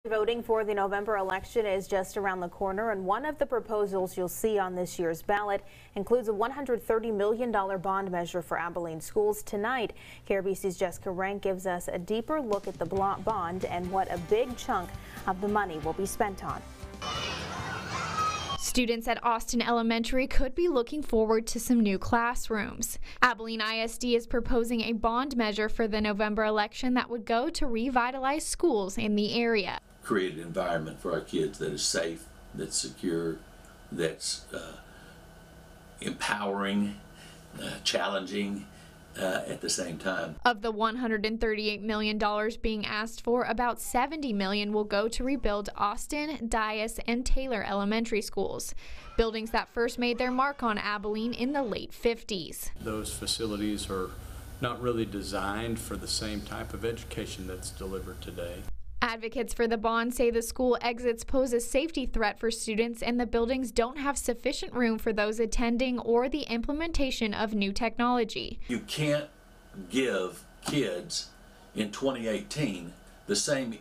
Voting for the November election is just around the corner, and one of the proposals you'll see on this year's ballot includes a $130 million bond measure for Abilene schools. Tonight, KRBC's Jessica Rank gives us a deeper look at the bond and what a big chunk of the money will be spent on. Students at Austin Elementary could be looking forward to some new classrooms. Abilene ISD is proposing a bond measure for the November election that would go to revitalize schools in the area. Create an environment for our kids that is safe, that's secure, that's empowering, challenging at the same time. Of the $138 million being asked for, about $70 million will go to rebuild Austin, Dias, and Taylor elementary schools, buildings that first made their mark on Abilene in the late 50s. Those facilities are not really designed for the same type of education that's delivered today. Advocates for the bond say the school exits pose a safety threat for students, and the buildings don't have sufficient room for those attending or the implementation of new technology. You can't give kids in 2018 the same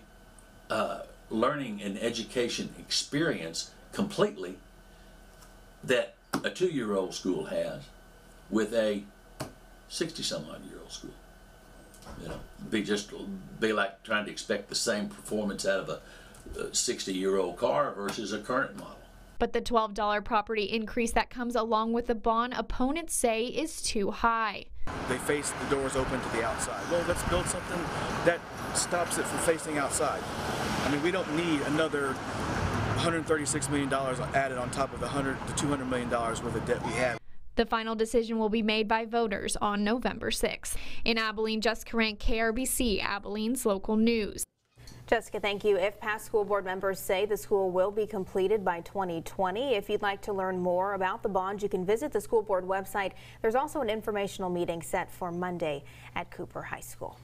learning and education experience completely that a 2-year-old school has with a 60-some-odd-year-old school. You know, be like trying to expect the same performance out of a 60-year-old car versus a current model. But the $12 property increase that comes along with the bond, opponents say, is too high. They face the doors open to the outside. Well, let's build something that stops it from facing outside. I mean, we don't need another $136 million added on top of the $100 to $200 million worth of debt we have. The final decision will be made by voters on November 6th. In Abilene, Jessica Rank, KRBC, Abilene's local news. Jessica, thank you. If past school board members say the school will be completed by 2020, if you'd like to learn more about the bond, you can visit the school board website. There's also an informational meeting set for Monday at Cooper High School.